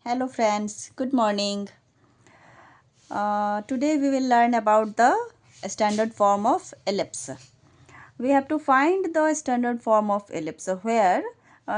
Hello friends, good morning. Today we will learn about the standard form of ellipse. We have to find the standard form of ellipse where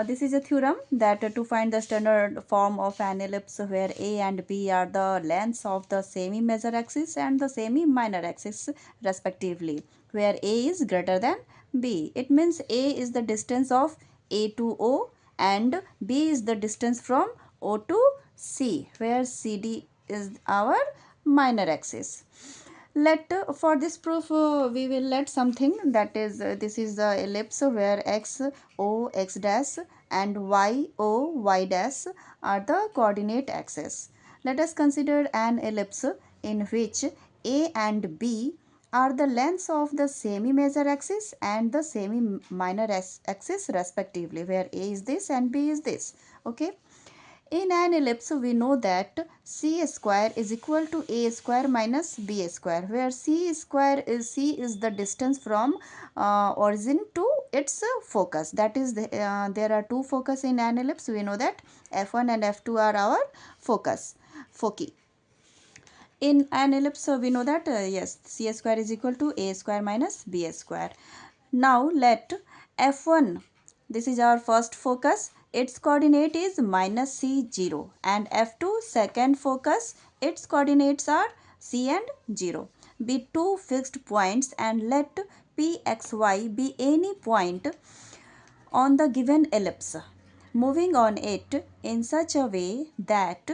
this is a theorem that to find the standard form of an ellipse where A and B are the lengths of the semi-major axis and the semi-minor axis respectively, where A is greater than B. It means A is the distance of A to O and B is the distance from O to C, where CD is our minor axis. Let for this proof we will let something that is this is the ellipse where x o x dash and y o y dash are the coordinate axes. Let us consider an ellipse in which a and b are the lengths of the semi major axis and the semi minor axis respectively, where a is this and b is this. Okay. In an ellipse, we know that c square is equal to a square minus b square, where c is the distance from origin to its focus. That is, there are two focus in an ellipse. We know that f1 and f2 are our foci. In an ellipse, we know that yes, c square is equal to a square minus b square. Now let f1, this is our first focus, its coordinate is minus c 0, and f2 second focus, its coordinates are c and 0. Be two fixed points and let pxy be any point on the given ellipse, moving on it in such a way that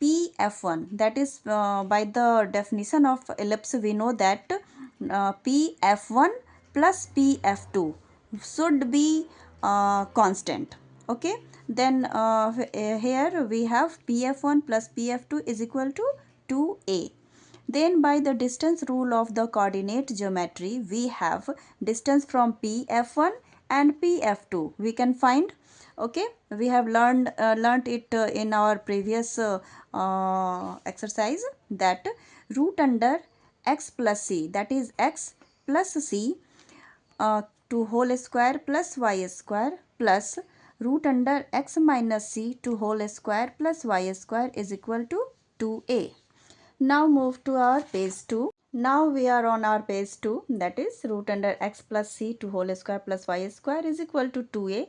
Pf1, that is by the definition of ellipse we know that Pf1 plus Pf2 should be constant. Okay, then here we have Pf1 plus Pf2 is equal to 2a. Then by the distance rule of the coordinate geometry, we have distance from Pf1 and Pf2. We can find. Okay, we have learned it in our previous exercise that root under x plus c, that is x plus c to whole square plus y square plus root under x minus c to whole square plus y square is equal to 2a. Now move to our page 2. Now we are on our page 2, that is root under x plus c to whole square plus y square is equal to 2a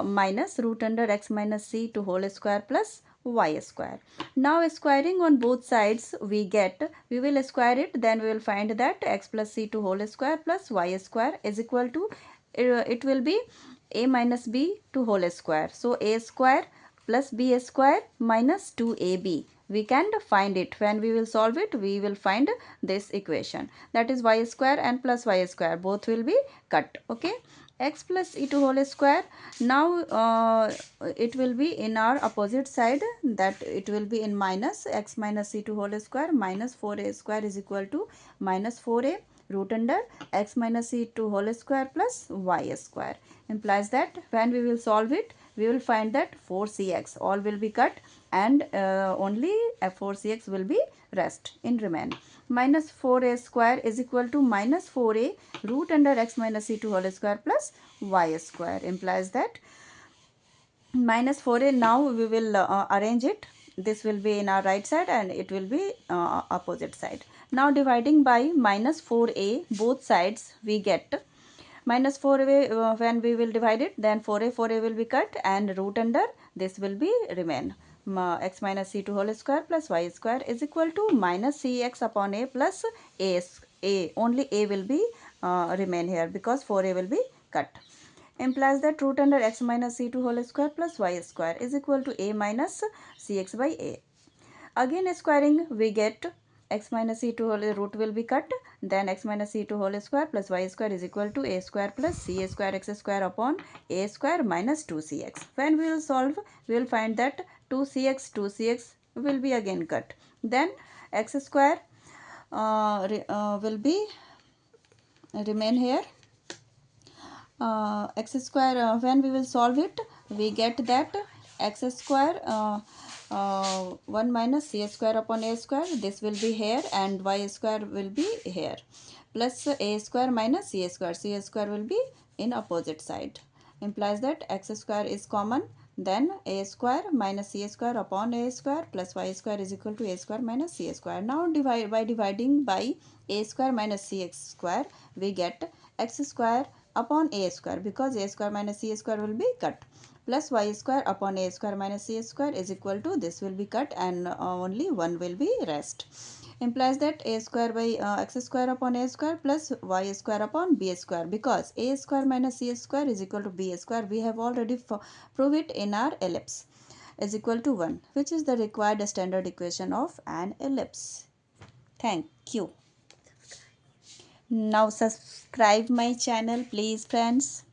minus root under x minus c to whole square plus y square. Now squaring on both sides we will square it, then we will find that x plus c to whole square plus y square is equal to it will be a minus b to whole square. So a square plus b square minus 2ab. We can find it. When we will solve it, we will find this equation, that is y square and plus y square both will be cut. Okay, x plus e to whole square, now it will be in our opposite side, that it will be in minus x minus e to whole square minus 4a square is equal to minus 4a root under x minus e to whole square plus y square, implies that when we will solve it, we will find that 4cx all will be cut and only 4cx will be rest in remain. Minus 4a square is equal to minus 4a root under x minus c to whole square plus y square, implies that minus 4a, now we will arrange it. This will be in our right side and it will be opposite side. Now dividing by minus 4a both sides, we get minus 4a when we will divide it, then 4a will be cut and root under this will be remain. X minus c to whole square plus y square is equal to minus cx upon a plus a. Only a will be remain here because 4a will be cut, implies that root under x minus c to whole square plus y square is equal to a minus cx by a. Again squaring we get x minus c to whole root will be cut, then x minus c to whole square plus y square is equal to a square plus c square x square upon a square minus 2cx. When we will solve, we will find that 2cx will be again cut, then x square will be remain here. X square, when we will solve it, we get that x square 1 minus c square upon a square, this will be here and y square will be here, plus a square minus c square will be in opposite side, implies that x square is common, then a square minus c square upon a square plus y square is equal to a square minus c square. Now by dividing by a square minus c square, we get x square upon a square, because a square minus c square will be cut, plus y square upon a square minus c square is equal to, this will be cut and only 1 will be rest. Implies that a square by x square upon a square plus y square upon b square, because a square minus c square is equal to b square, we have already proved it in our ellipse, is equal to 1, which is the required standard equation of an ellipse. Thank you. Now subscribe my channel please friends.